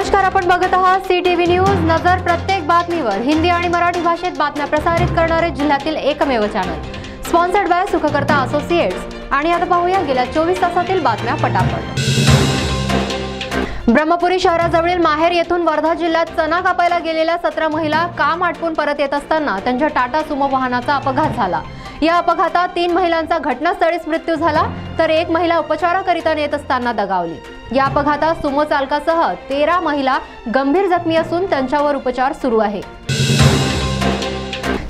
नमस्कार, आपण बघत आहात CTV न्यूज. नजर प्रत्येक बातमीवर. हिंदी आणि मराठी भाषेत बातम्या प्रसारित करणारे जिल्ह्यातील एकमेव channel. Sponsored by Sukhkarta associates. आणि आता पाहूया गेल्या 24 तासातील बातम्या पटापट. ब्रह्मपुरी शहराजवळील माहेर येथून वर्धा जिल्ह्यात चना कापायला गेलेल्या 17 महिला काम आटपून परत येत असताना त्यांच्या टाटा सुमो वाहनाचा अपघात झाला. या अपघातात 3 महिलांचा घटनास्थळीच मृत्यू झाला, तर एक महिला उपचाराकरिता नेत असताना दगावली. या अपघातात सुमो चालकासह 13 महिला गंभीर जखमी असून त्यांच्यावर उपचार सुरू आहे.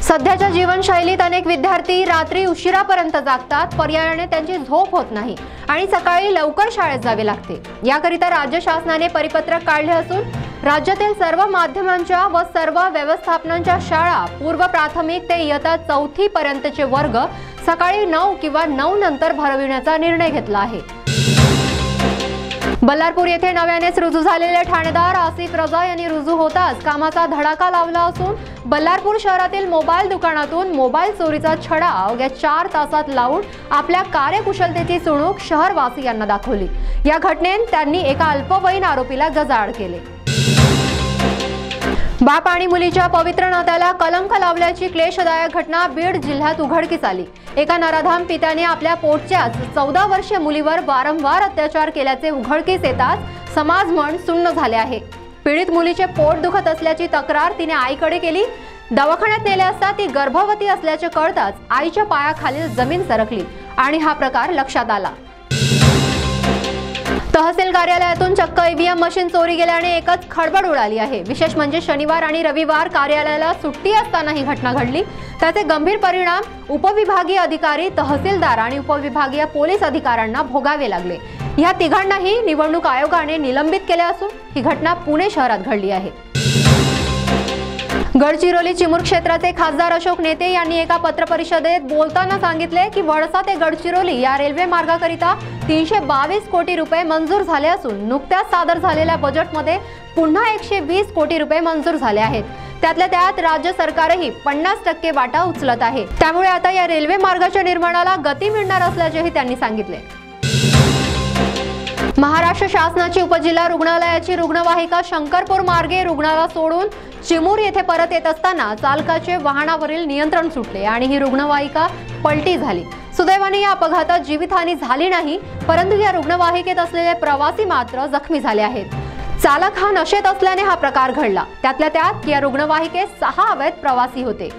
सध्याच्या जीवनशैलीत अनेक विद्यार्थी रात्री उशिरापर्यंत जागतात. पर्यायाने त्यांची झोप होत नाही आणि सकाळी लवकर शाळेत जावे लागते. याकरिता राज्य शासनाने परिपत्रक काढले असून राज्यातील सर्व माध्यमांच्या व सर्व व्यवस्थापनांच्या शाळा पूर्व प्राथमिक ते इयत्ता 4थी पर्यंतचे वर्ग सकाळी 9 किंवा 9 नंतर भरविण्याचा निर्णय घेतला आहे. बल्लारपूर येथे नव्यानेच रुजू झालेले ठाणेदार आसिफ रजा यांनी रुजू होताच कामाचा धडाका लावला असून बल्लारपूर शहरातील मोबाईल दुकानातून मोबाईल चोरीचा छडा अवघ्या 4 तासात लावून आपल्या कार्यकुशलतेची चुणूक शहरवासियांना दाखवली. या घटनेत त्यांनी एका अल्पवयीन आरोपीला गजाआड केले. बाप आणि मुलीच्या पवित्र नात्याला कलंक लावल्याची क्लेशदायक घटना बीड जिल्ह्यात उघडकीस आली. एका नराधाम पित्याने आपल्या पोटच्याच 14 वर्षीय मुलीवर वारंवार अत्याचार केल्याचे उघडकीस येताच समाजमन सुन्न झाले आहे. पीडित मुलीचे पोट दुखत असल्याची तक्रार तिने आईकडे केली. दवाखान्यात नेले असता ती गर्भवती असल्याचे कळताच आईच्या पायाखालील जमीन सरकली आणि हा प्रकार लक्षात आला. तहसील कार्यालयातून चक्क EVM मशीन चोरी गेल्याने एकच खळबळ उडाली आहे. विशेष म्हणजे शनिवार आणि रविवार कार्यालयाला सुट्टी असताना ही घटना घडली. त्याचे गंभीर परिणाम उपविभागीय अधिकारी, तहसीलदार आणि उपविभागीय पोलीस अधिकाऱ्यांना भोगावे लागले. या तिघांनाही निवडणूक आयोगाने निलंबित केले असून ही घटना पुणे शहरात घडली आहे. गडचिरोली चिमूर क्षेत्राचे खासदार अशोक नेते यांनी एका पत्रपरिषदेत बोलताना सांगितले की वडसा ते गडचिरोली या रेल्वे मार्गाकरिता 322 कोटी रुपये मंजूर झाले असून नुकत्याच सादर झालेल्या बजेटमध्ये पुन्हा 120 कोटी रुपये मंजूर झाले आहेत. त्यातल्या त्यात राज्य सरकारही 50% वाटा उचलत आहे. त्यामुळे आता या रेल्वे मार्गाच्या निर्माणाला गती मिळणार असल्याचेही त्यांनी सांगितले. महाराष्ट्र शासनाची उपजिल्हा रुग्णालयाची रुग्णवाहिका शंकरपूर मार्गे रुग्णाला सोडून चिमूर येथे परत येत असताना चालकाचे वाहनावरील नियंत्रण सुटले आणि ही रुग्णवाहिका पलटी झाली. सुदैवाने या अपघातात जीवितहानी झाली नाही, परंतु या रुग्णवाहिकेत असलेले प्रवासी मात्र जखमी झाले आहेत. चालक हा नशेत असल्याने हा प्रकार घडला. त्यातल्या त्यात या रुग्णवाहिकेत 6 अवैध प्रवासी होते.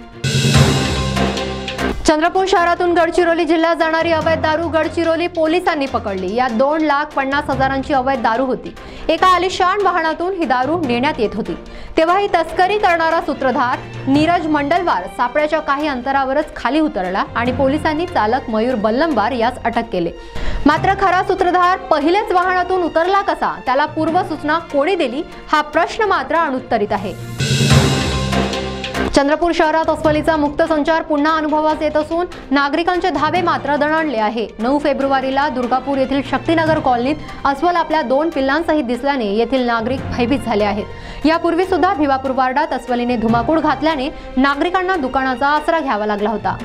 चंद्रपूर शहरातून गडचिरोली जिल्ह्यात जाणारी अवैध दारू गडचिरोली पोलिसांनी पकडली. यात 2,50,000ची अवैध दारू होती. एका आलिशान वाहनातून ही दारू नेण्यात येत होती. तेव्हा ही तस्करी करणारा सूत्रधार नीरज मंडलवार सापड्याच्या काही अंतरावरच खाली उतरला आणि पोलिसांनी चालक मयूर बल्लंबार यास अटक केले. मात्र खरा सूत्रधार पहिलेच वाहनातून उतरला कसा, त्याला पूर्वसूचना कोणी दिली, हा प्रश्न मात्र अनुत्तरित आहे. चंद्रपूर शहरात अस्वलीचा मुक्त संचार पुन्हा अनुभवास येत असून नागरिकांचे धाबे मात्र दणाणले आहे. 9 फेब्रुवारीला दुर्गापूर येथील शक्तीनगर कॉलनीत अस्वल आपल्या 2 पिल्लांसहित दिसल्याने येथील नागरिक भयभीत झाले आहेत. यापूर्वी सुद्धा भिवापूर वार्डात अस्वलीने धुमाकूळ घातल्याने नागरिकांना दुकानाचा आसरा घ्यावा लागला होता.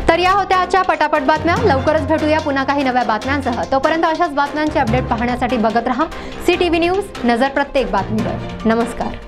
तर या होत्या आजच्या पटापट बातम्या. लवकरच भेटूया पुन्हा काही नव्या बातम्यांसह. तोपर्यंत अशाच बातम्यांचे अपडेट पाहण्यासाठी बघत रहा CTV न्यूज. नजर प्रत्येक बातमीवर. नमस्कार.